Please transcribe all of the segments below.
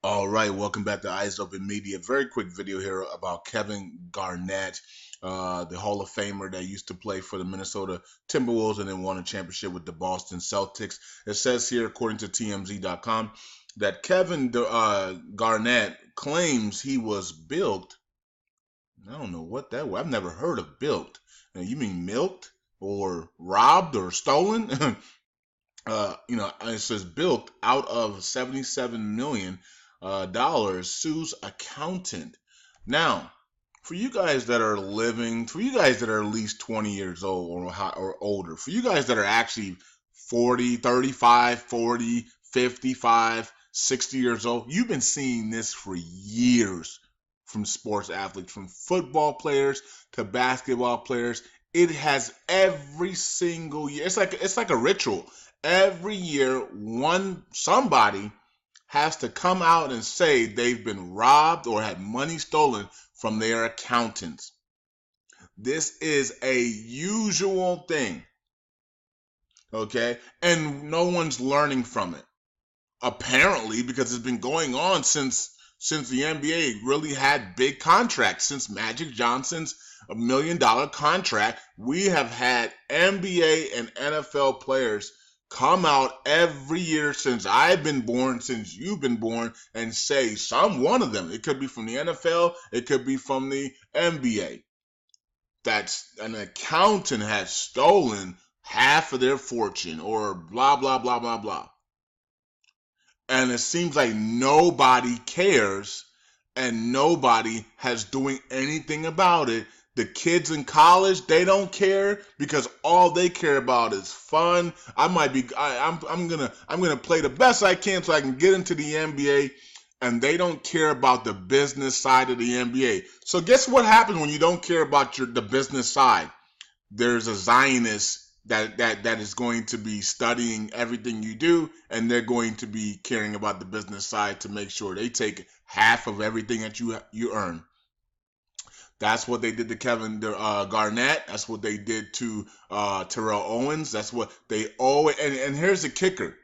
All right, welcome back to Eyes Open Media. Very quick video here about Kevin Garnett, the Hall of Famer that used to play for the Minnesota Timberwolves and then won a championship with the Boston Celtics. It says here, according to TMZ.com, that Kevin Garnett claims he was bilked. I don't know what that was. I've never heard of bilked. You mean milked or robbed or stolen? It says bilked out of $77 million, sues accountant. Now, for you guys that are for you guys that are at least 20 years old or older, for you guys that are actually 40, 35, 40, 55, 60 years old, you've been seeing this for years from sports athletes, from football players to basketball players. It has every single year. It's like a ritual. Every year, somebody has to come out and say they've been robbed or had money stolen from their accountants. This is a usual thing, okay? And no one's learning from it, apparently, because it's been going on since the NBA really had big contracts. Since Magic Johnson's $1 million contract, we have had NBA and NFL players come out every year since I've been born, since you've been born, and say one of them. It could be from the NFL, it could be from the NBA. That's an accountant has stolen half of their fortune or blah, blah, blah, blah, blah. And it seems like nobody cares and nobody has doing anything about it. The kids in college, they don't care because all they care about is fun. I'm gonna play the best I can so I can get into the NBA, and they don't care about the business side of the NBA. So guess what happens when you don't care about the business side? There's a Zionist that is going to be studying everything you do, and they're going to be caring about the business side to make sure they take half of everything that you earn. That's what they did to Kevin Garnett. That's what they did to Terrell Owens. That's what they always. And here's the kicker: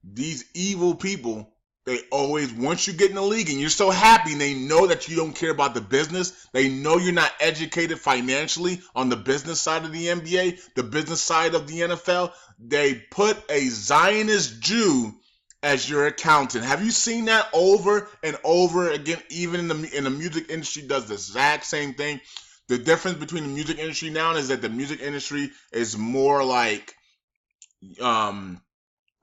these evil people, they always, once you get in the league and you're so happy, and they know that you don't care about the business. They know you're not educated financially on the business side of the NBA, the business side of the NFL. They put a Zionist Jew as your accountant. Have you seen that over and over again? Even in the music industry does the exact same thing. The difference between the music industry now is that the music industry is more like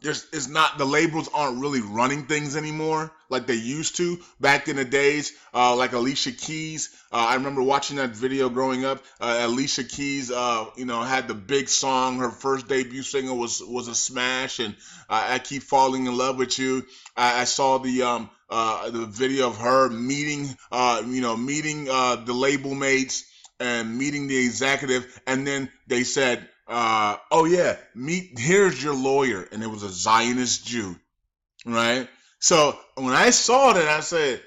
it's not, the labels aren't really running things anymore like they used to back in the days. Like Alicia Keys, I remember watching that video growing up. Alicia Keys, had the big song. Her first debut single was a smash, and I Keep Falling in Love with You. I saw the video of her meeting the label mates and meeting the executive, and then they said, oh yeah, here's your lawyer, and it was a Zionist Jew, right? So when I saw that, I said,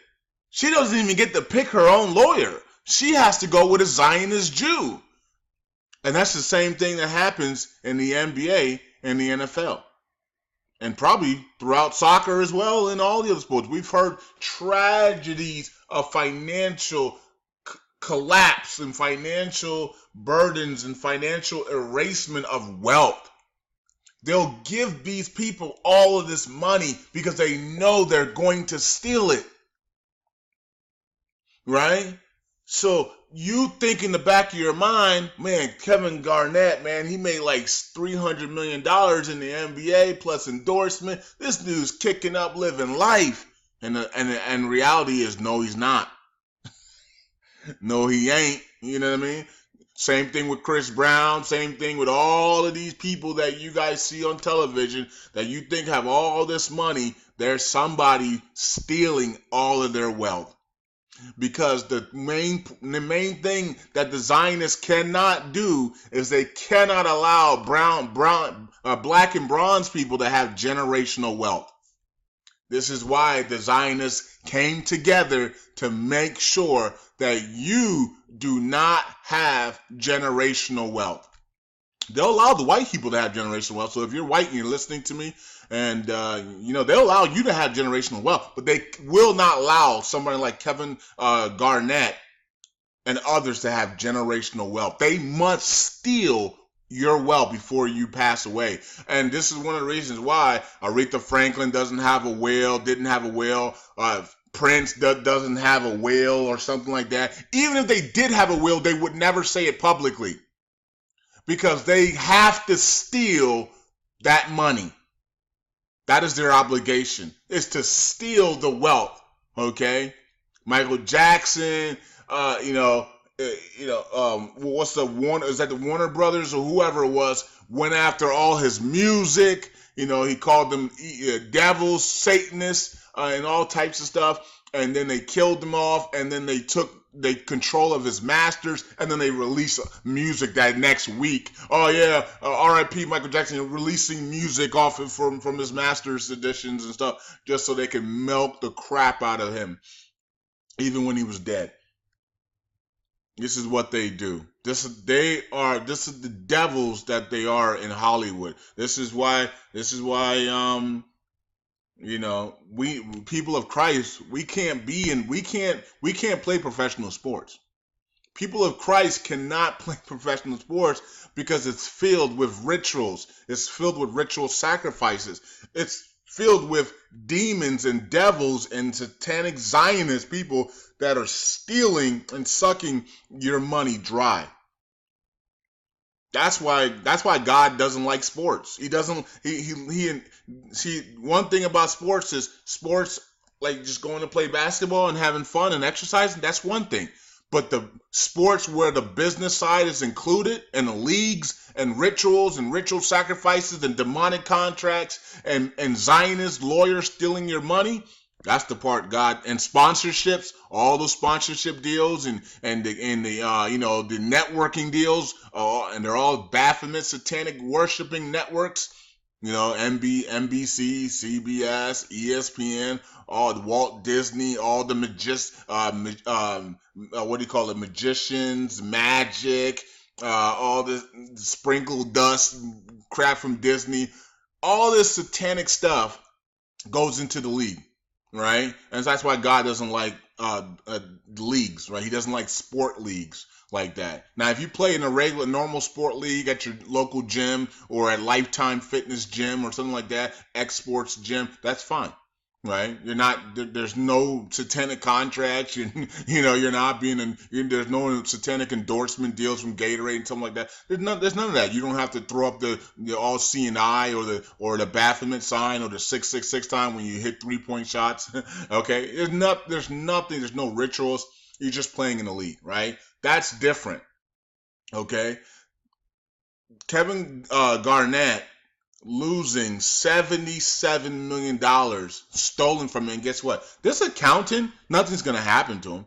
she doesn't even get to pick her own lawyer. She has to go with a Zionist Jew. And that's the same thing that happens in the NBA and the NFL. And probably throughout soccer as well, and all the other sports. We've heard tragedies of financial collapse and financial burdens and financial erasement of wealth. They'll give these people all of this money because they know they're going to steal it, right? So you think in the back of your mind, man, Kevin Garnett, man, he made like $300 million in the NBA plus endorsement. This dude's kicking up, living life. And reality is, no, he's not. No, he ain't. You know what I mean? Same thing with Chris Brown. Same thing with all of these people that you guys see on television that you think have all this money. There's somebody stealing all of their wealth. Because the main thing that the Zionists cannot do is they cannot allow black and bronze people to have generational wealth. This is why the Zionists came together to make sure that you do not have generational wealth. They'll allow the white people to have generational wealth. So if you're white and you're listening to me And they'll allow you to have generational wealth, but they will not allow somebody like Kevin Garnett and others to have generational wealth. They must steal your wealth before you pass away. And this is one of the reasons why Aretha Franklin didn't have a will. Prince doesn't have a will or something like that. Even if they did have a will, they would never say it publicly because they have to steal that money. That is their obligation, is to steal the wealth. Okay? Michael Jackson, what's the Warner? Is that the Warner Brothers or whoever it was? Went after all his music. He called them devils, Satanists, and all types of stuff. And then they killed them off. And then they took control of his masters. And then they released music that next week. Oh yeah, R.I.P. Michael Jackson releasing music off from his masters editions and stuff, just so they could milk the crap out of him, even when he was dead. This is what they do. This is the devils that they are in Hollywood. This is why we people of Christ, we can't play professional sports. People of Christ cannot play professional sports because it's filled with rituals. It's filled with ritual sacrifices. It's filled with demons and devils and satanic Zionist people that are stealing and sucking your money dry. That's why God doesn't like sports. He doesn't. See, one thing about sports is sports, like just going to play basketball and having fun and exercising. That's one thing. But the sports where the business side is included, and the leagues and ritual sacrifices and demonic contracts and Zionist lawyers stealing your money, that's the part God, and sponsorships, all those sponsorship deals and the networking deals, and they're all Baphomet satanic worshiping networks. NBC, CBS, ESPN, all the Walt Disney, all the magicians, magic, all the sprinkle dust crap from Disney, all this satanic stuff goes into the league, right? And that's why God doesn't like leagues, right? He doesn't like sport leagues like that. Now, if you play in a regular, normal sport league at your local gym or at Lifetime Fitness Gym or something like that, X Sports Gym, that's fine, right? You're not, there's no satanic contracts. You're not there's no satanic endorsement deals from Gatorade and something like that. There's none of that. You don't have to throw up the all CNI or the Baphomet sign or the 666 time when you hit 3-point shots. Okay, there's nothing. There's no rituals. You're just playing in the league, right? That's different. Okay, Kevin Garnett losing $77 million stolen from him. And guess what? This accountant, nothing's going to happen to him.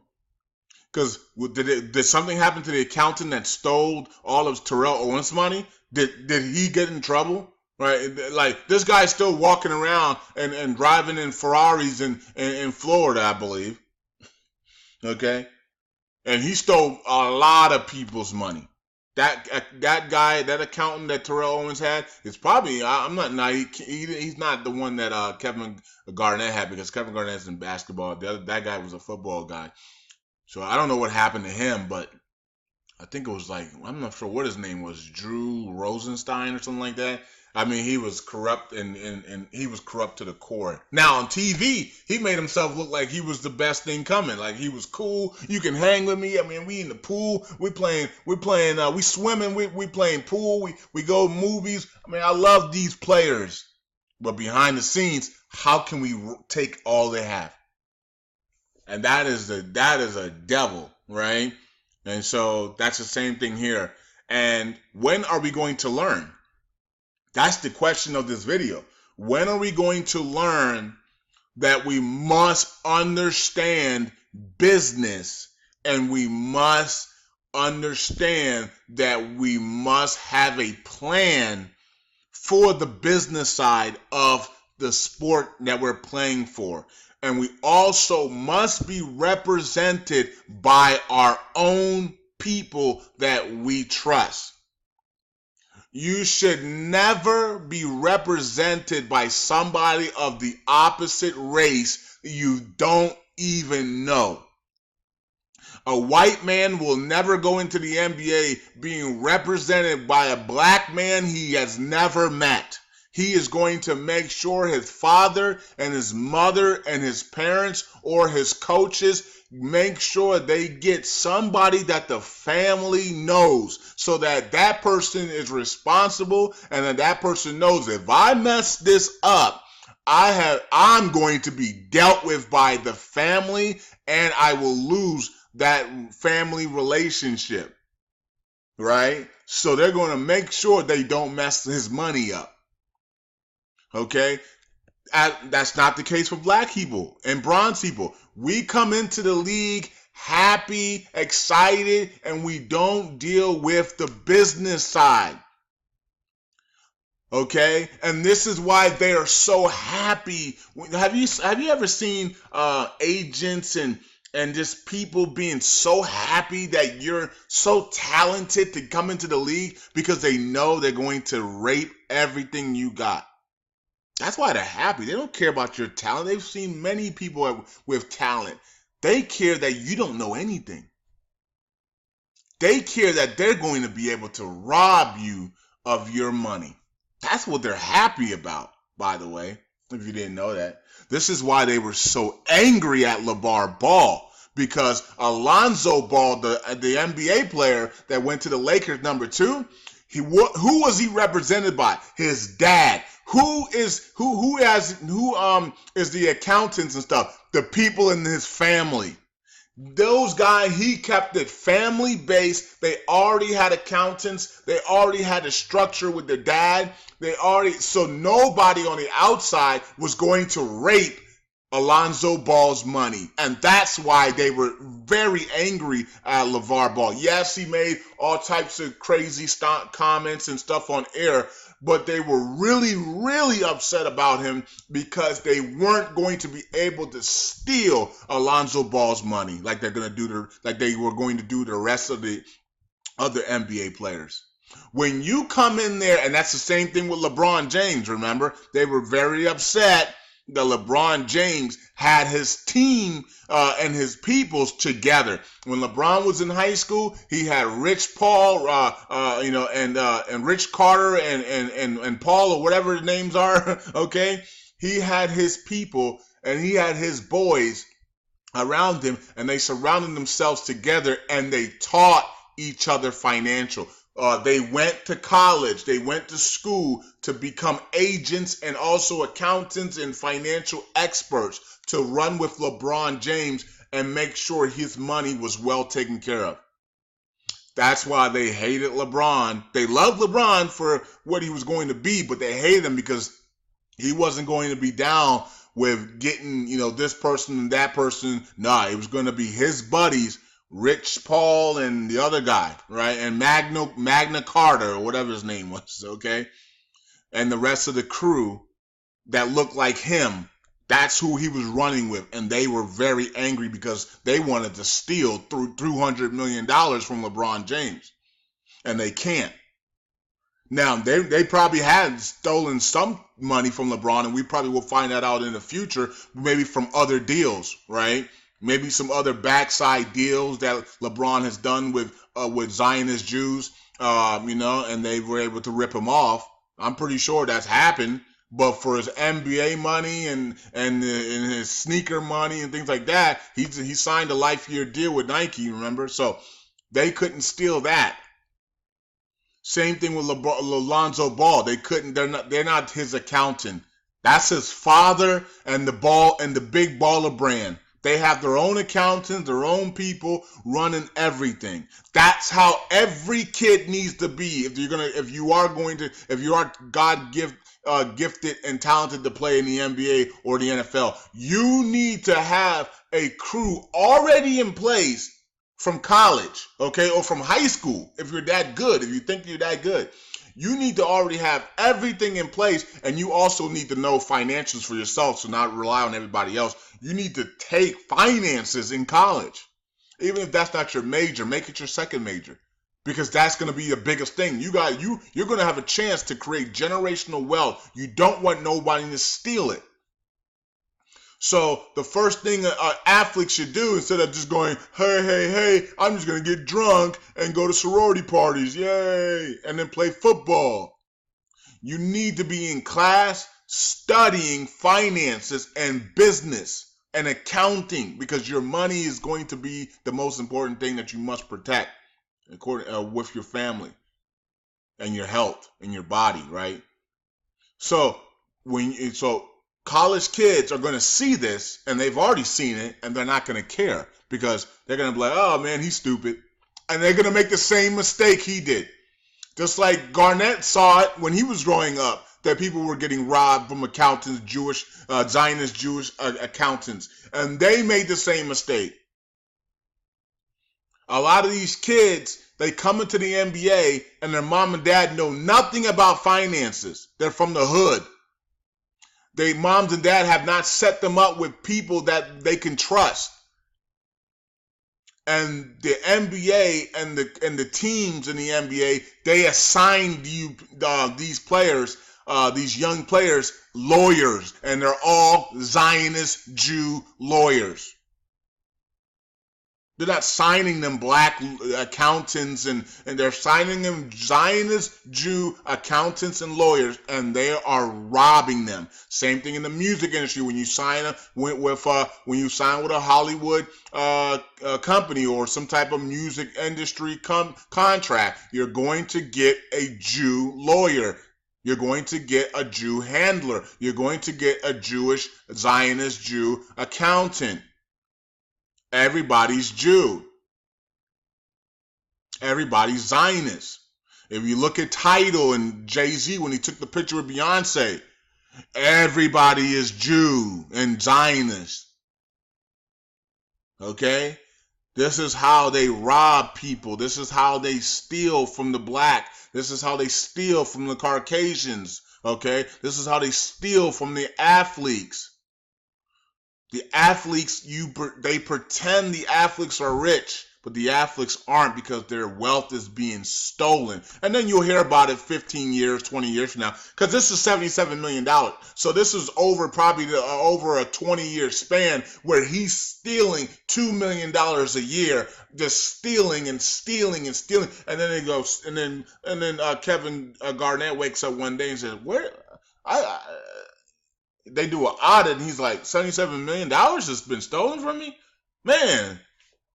Because did something happen to the accountant that stole all of Terrell Owens' money? Did he get in trouble? Right? Like, this guy's still walking around and driving in Ferraris in Florida, I believe. Okay? And he stole a lot of people's money. That guy, that accountant that Terrell Owens had, is probably, he's not the one that Kevin Garnett had, because Kevin Garnett's in basketball. That guy was a football guy. So I don't know what happened to him, but I think it was I'm not sure what his name was, Drew Rosenstein or something like that. I mean, he was corrupt and he was corrupt to the core. Now on TV, he made himself look like he was the best thing coming. Like he was cool. You can hang with me. I mean, we in the pool. We swimming. We playing pool. We go movies. I mean, I love these players. But behind the scenes, how can we take all they have? And that is a devil, right? And so that's the same thing here. And when are we going to learn? That's the question of this video. When are we going to learn that we must understand business, and we must understand that we must have a plan for the business side of the sport that we're playing for? And we also must be represented by our own people that we trust. You should never be represented by somebody of the opposite race you don't even know. A white man will never go into the NBA being represented by a black man he has never met. He is going to make sure his father and his mother and his parents or his coaches make sure they get somebody that the family knows, so that that person is responsible and that that person knows, if I mess this up, I'm going to be dealt with by the family and I will lose that family relationship, right? So they're going to make sure they don't mess his money up. Okay? That's not the case for black people and bronze people. We come into the league happy, excited, and we don't deal with the business side. Okay? And this is why they are so happy. Have you ever seen agents and just people being so happy that you're so talented to come into the league because they know they're going to rape everything you got? That's why they're happy. They don't care about your talent. They've seen many people with talent. They care that you don't know anything. They care that they're going to be able to rob you of your money. That's what they're happy about, by the way, if you didn't know that. This is why they were so angry at LeVar Ball, because Alonzo Ball, the NBA player that went to the Lakers #2, who was he represented by? His dad. Who is the accountants and stuff? The people in his family. Those guys, he kept it family based. They already had accountants. They already had a structure with their dad. So nobody on the outside was going to rape Alonzo Ball's money. And that's why they were very angry at LeVar Ball. Yes, he made all types of crazy comments and stuff on air, but they were really, really upset about him because they weren't going to be able to steal Alonzo Ball's money like they were going to do the rest of the other NBA players. When you come in there, and that's the same thing with LeBron James, remember? They were very upset that LeBron James had his team and his peoples together. When LeBron was in high school, he had Rich Paul, and Rich Carter and Paul, or whatever the names are. Okay, he had his people and he had his boys around him, and they surrounded themselves together and they taught each other financial. They went to college, they went to school to become agents and also accountants and financial experts to run with LeBron James and make sure his money was well taken care of. That's why they hated LeBron. They loved LeBron for what he was going to be, but they hated him because he wasn't going to be down with getting, this person and that person. Nah, it was going to be his buddies, Rich Paul and the other guy, right? And Magna Carta, or whatever his name was, okay? And the rest of the crew that looked like him, that's who he was running with. And they were very angry because they wanted to steal $200 million from LeBron James. And they can't. Now, they probably had stolen some money from LeBron, and we probably will find that out in the future, maybe from other deals, right? Maybe some other backside deals that LeBron has done with Zionist Jews, and they were able to rip him off. I'm pretty sure that's happened. But for his NBA money and his sneaker money and things like that, he signed a life-year deal with Nike, remember? So they couldn't steal that. Same thing with Alonzo Ball. They're not his accountant. That's his father and the big baller brand. They have their own accountants, their own people running everything. That's how every kid needs to be. If you are gifted and talented to play in the NBA or the NFL, you need to have a crew already in place from college, okay, or from high school. If you're that good, if you think you're that good, you need to already have everything in place, and you also need to know financials for yourself, so not rely on everybody else. You need to take finances in college. Even if that's not your major, make it your second major. because that's going to be the biggest thing. You're going to have a chance to create generational wealth. You don't want nobody to steal it. So the first thing an athlete should do, instead of just going, hey, I'm just going to get drunk and go to sorority parties, yay, and then play football. You need to be in class studying finances and business and accounting, because your money is going to be the most important thing that you must protect with your family and your health and your body, right? So college kids are going to see this, and they've already seen it, and they're not going to care, because they're going to be like, oh man, he's stupid. And they're going to make the same mistake he did. Just like Garnett saw it when he was growing up, that people were getting robbed from accountants, Zionist Jewish accountants. And they made the same mistake. A lot of these kids, they come into the NBA and their mom and dad know nothing about finances. They're from the hood. Their moms and dad have not set them up with people that they can trust. And the NBA and the teams in the NBA, they assigned these players, these young players, lawyers, and they're all Zionist Jew lawyers. They're not signing them black accountants, and they're signing them Zionist Jew accountants and lawyers, and they are robbing them. Same thing in the music industry. When you sign with a Hollywood company or some type of music industry contract, you're going to get a Jew lawyer. You're going to get a Jew handler. You're going to get a Jewish Zionist Jew accountant. Everybody's Jew. Everybody's Zionist. If you look at Tidal and Jay-Z when he took the picture with Beyonce, everybody is Jew and Zionist. Okay? This is how they rob people. This is how they steal from the black. This is how they steal from the Caucasians. Okay? This is how they steal from the athletes. The athletes, they pretend the athletes are rich, but the athletes aren't, because their wealth is being stolen. And then you'll hear about it 15 years, 20 years from now, because this is $77 million. So this is over a 20-year span where he's stealing $2 million a year, just stealing and stealing and stealing. And then it goes, and then Kevin Garnett wakes up one day and says, they do an audit, and he's like, $77 million has been stolen from me? Man,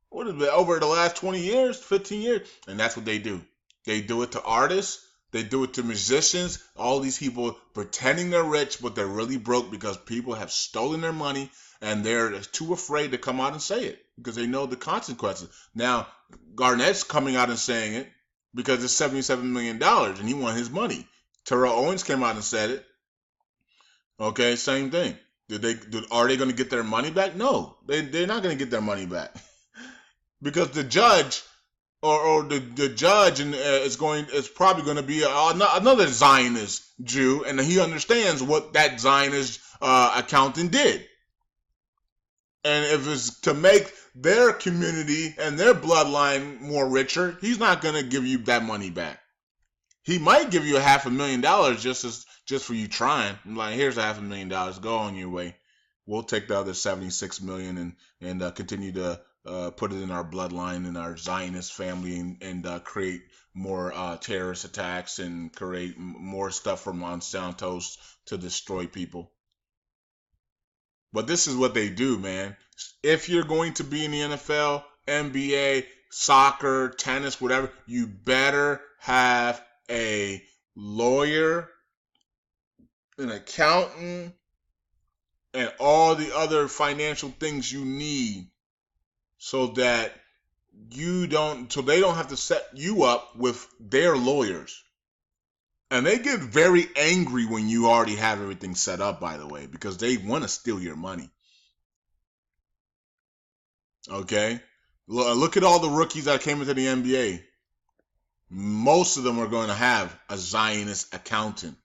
what has been over the last 20 years, 15 years? And that's what they do. They do it to artists. They do it to musicians. All these people pretending they're rich, but they're really broke because people have stolen their money, and they're too afraid to come out and say it because they know the consequences. Now, Garnett's coming out and saying it because it's $77 million, and he wants his money. Terrell Owens came out and said it. Okay, same thing. Are they going to get their money back? No, they're not going to get their money back, because the judge or the judge is probably going to be another Zionist Jew, and he understands what that Zionist accountant did. And if it's to make their community and their bloodline more richer, he's not going to give you that money back. He might give you $500,000 just for you trying. I'm like, here's $500,000. Go on your way. We'll take the other $76 million and continue to put it in our bloodline and our Zionist family and create more terrorist attacks and create more stuff for Monsanto's to destroy people. But this is what they do, man. If you're going to be in the NFL, NBA, soccer, tennis, whatever, you better have a lawyer, an accountant, and all the other financial things you need so that they don't have to set you up with their lawyers. And they get very angry when you already have everything set up, by the way, because they want to steal your money. Okay? Look at all the rookies that came into the NBA. Most of them are going to have a Zionist accountant.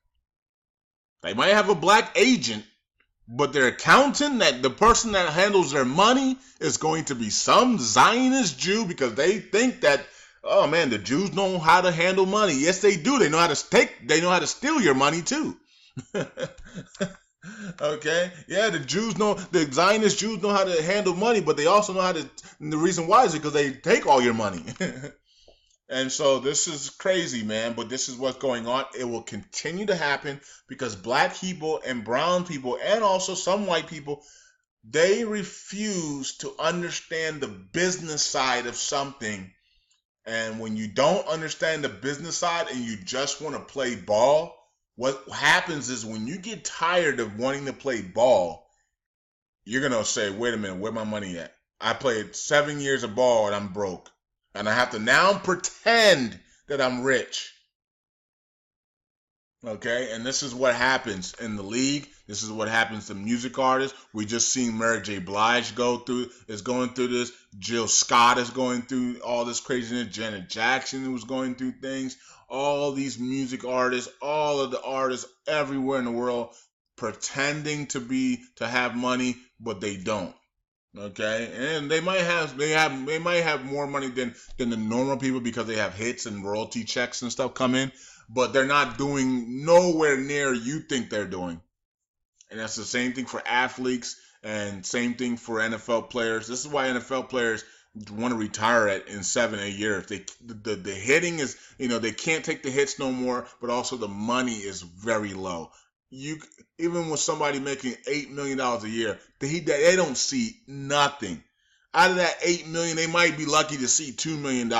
They might have a black agent, but their accountant, the person that handles their money, is going to be some Zionist Jew, because they think that Oh man, the Jews know how to handle money. Yes, they do. They know how to take. They know how to steal your money too. Okay, yeah, the Jews know. The Zionist Jews know how to handle money, but they also know how to. And the reason why is because they take all your money. And so this is crazy, man. But this is what's going on. It will continue to happen because black people and brown people, and also some white people, they refuse to understand the business side of something. And when you don't understand the business side and you just want to play ball, what happens is when you get tired of wanting to play ball, you're going to say, wait a minute, where my money at? I played 7 years of ball and I'm broke. And I have to now pretend that I'm rich. Okay, and this is what happens in the league. This is what happens to music artists. We just seen Mary J. Blige going through this. Jill Scott is going through all this craziness. Janet Jackson was going through things. All these music artists, all of the artists everywhere in the world, pretending to have money, but they don't. Okay, and they might have more money than the normal people because they have hits and royalty checks and stuff come in, but they're not doing nowhere near you think they're doing. And that's the same thing for athletes and same thing for NFL players. This is why NFL players want to retire in 7-8 years. The hitting is, they can't take the hits no more, but also the money is very low. You Even with somebody making $8 million a year, they don't see nothing. Out of that $8 million, they might be lucky to see $2 million,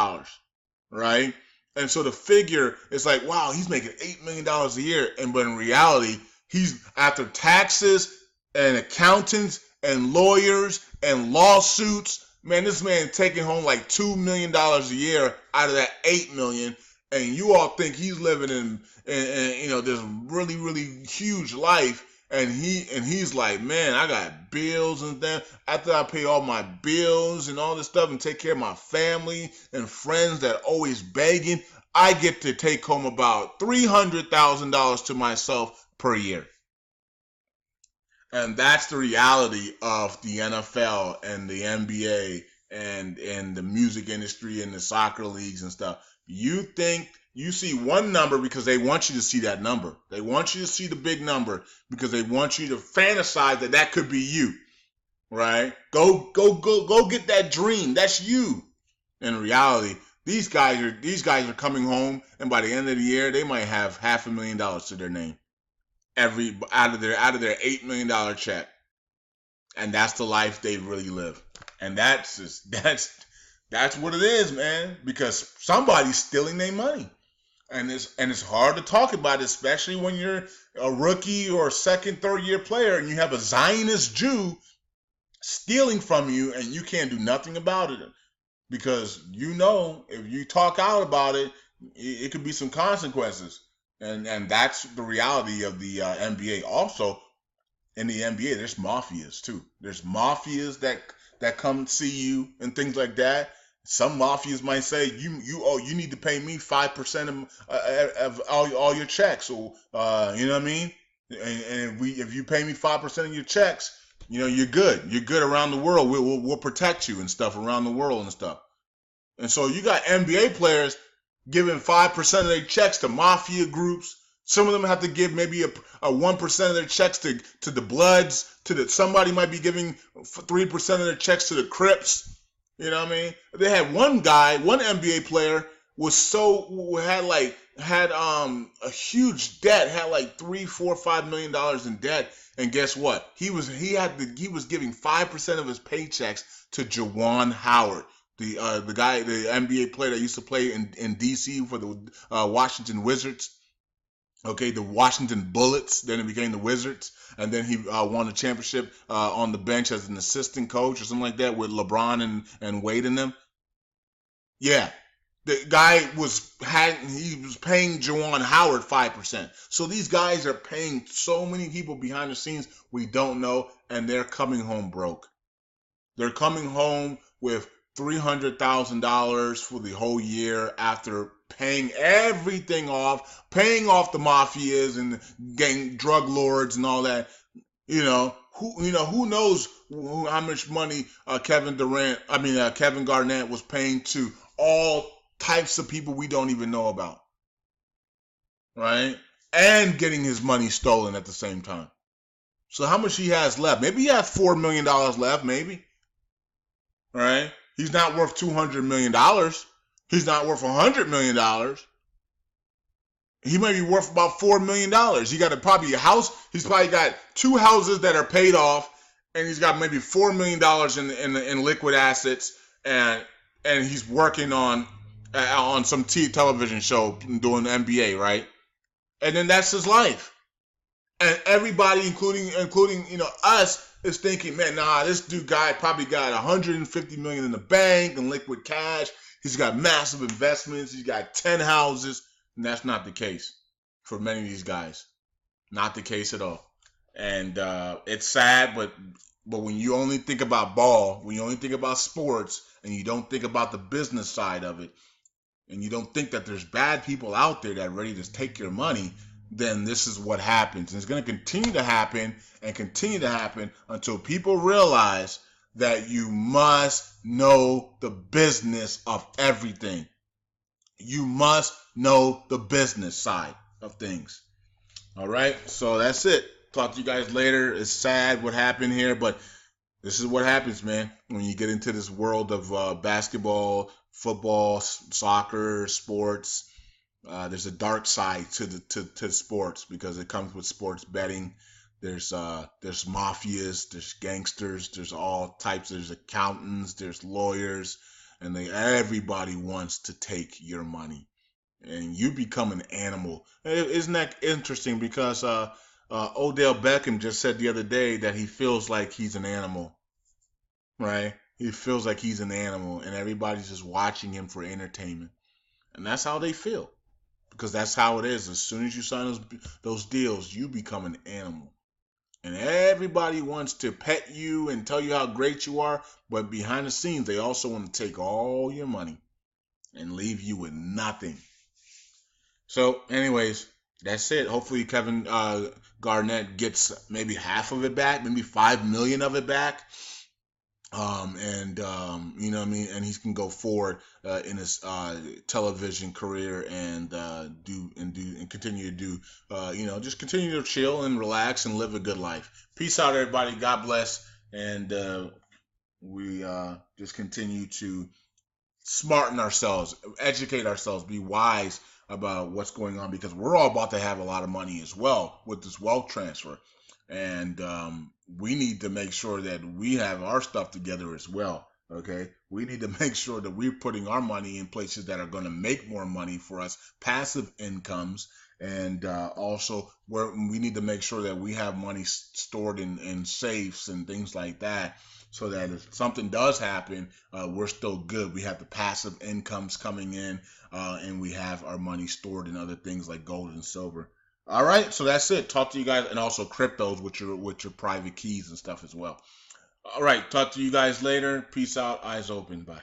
right? And so the figure is like, wow, he's making $8 million a year, but in reality, he's after taxes and accountants and lawyers and lawsuits. Man, this man taking home like $2 million a year out of that $8 million, and you all think he's living in this really, really huge life, and he's like, man, I got bills and then after I pay all my bills and all this stuff and take care of my family and friends that are always begging, I get to take home about $300,000 to myself per year. And that's the reality of the NFL and the NBA and the music industry and the soccer leagues and stuff. You think you see one number because they want you to see that number. They want you to see the big number because they want you to fantasize that could be you, right? Go get that dream. That's you. In reality, these guys are coming home, and by the end of the year, they might have $500,000 to their name out of their $8 million check, and that's the life they really live. And that's what it is, man. Because somebody's stealing their money. And it's hard to talk about it, especially when you're a rookie or a second, third year player and you have a Zionist Jew stealing from you and you can't do nothing about it. Because if you talk out about it, it could be some consequences. And that's the reality of the NBA. Also, in the NBA, there's mafias too. There's mafias that come see you and things like that. Some mafias might say you need to pay me 5% of all your checks, or you know what I mean. And if you pay me 5% of your checks, you're good. You're good around the world. We'll protect you and stuff around the world and stuff. And so you got NBA players giving 5% of their checks to mafia groups. Some of them have to give maybe a 1% of their checks to the Bloods. Somebody might be giving 3% of their checks to the Crips. You know what I mean? They had one NBA player had a huge debt, had like $3, $4, $5 million in debt, and guess what? He was giving 5% of his paychecks to Juwan Howard, the NBA player that used to play in DC for the Washington Wizards. Okay, the Washington Bullets. Then it became the Wizards, and then he won a championship on the bench as an assistant coach or something like that with LeBron and Wade in them. Yeah, the guy was paying Juwan Howard 5%. So these guys are paying so many people behind the scenes we don't know, and they're coming home broke. They're coming home with $300,000 for the whole year after paying everything off, paying off the mafias and gang drug lords and all that. Who knows how much money Kevin Garnett was paying to all types of people we don't even know about, right? And getting his money stolen at the same time. So how much he has left? Maybe he has $4 million left, maybe, right? He's not worth $200 million. He's not worth $100 million. He might be worth about $4 million. He got probably a house. He's probably got 2 houses that are paid off, and he's got maybe $4 million in liquid assets, and he's working on some television show doing the NBA, right? And then that's his life. And everybody, including us, is thinking, man, nah, this guy probably got $150 million in the bank in liquid cash. He's got massive investments. He's got 10 houses. And that's not the case for many of these guys. Not the case at all. And it's sad, but when you only think about ball, when you only think about sports, and you don't think about the business side of it, and you don't think that there's bad people out there that are ready to take your money, then this is what happens. And it's going to continue to happen and continue to happen until people realize that you must know the business of everything. You must know the business side of things. All right, so that's it. Talk to you guys later. It's sad what happened here, but this is what happens, man, when you get into this world of basketball, football, soccer, sports. There's a dark side to sports because it comes with sports betting. There's mafias, there's gangsters, there's all types. There's accountants, there's lawyers, and everybody wants to take your money, and you become an animal. Isn't that interesting? Because Odell Beckham just said the other day that he feels like he's an animal, right? He feels like he's an animal, and everybody's just watching him for entertainment, and that's how they feel. Because that's how it is. As soon as you sign those deals, you become an animal. And everybody wants to pet you and tell you how great you are, but behind the scenes, they also want to take all your money and leave you with nothing. So, anyways, that's it. Hopefully, Kevin Garnett gets maybe half of it back, maybe $5 million of it back. You know what I mean, and he can go forward in his television career and continue to do just continue to chill and relax and live a good life. Peace out, everybody. God bless, and we just continue to smarten ourselves, educate ourselves, be wise about what's going on, because we're all about to have a lot of money as well with this wealth transfer. And we need to make sure that we have our stuff together as well, okay? We need to make sure that we're putting our money in places that are going to make more money for us, passive incomes, and also where we need to make sure that we have money stored in safes and things like that, so that if something does happen, we're still good. We have the passive incomes coming in, and we have our money stored in other things like gold and silver. All right, so that's it. Talk to you guys, and also cryptos with your private keys and stuff as well. All right, talk to you guys later. Peace out. Eyes open. Bye.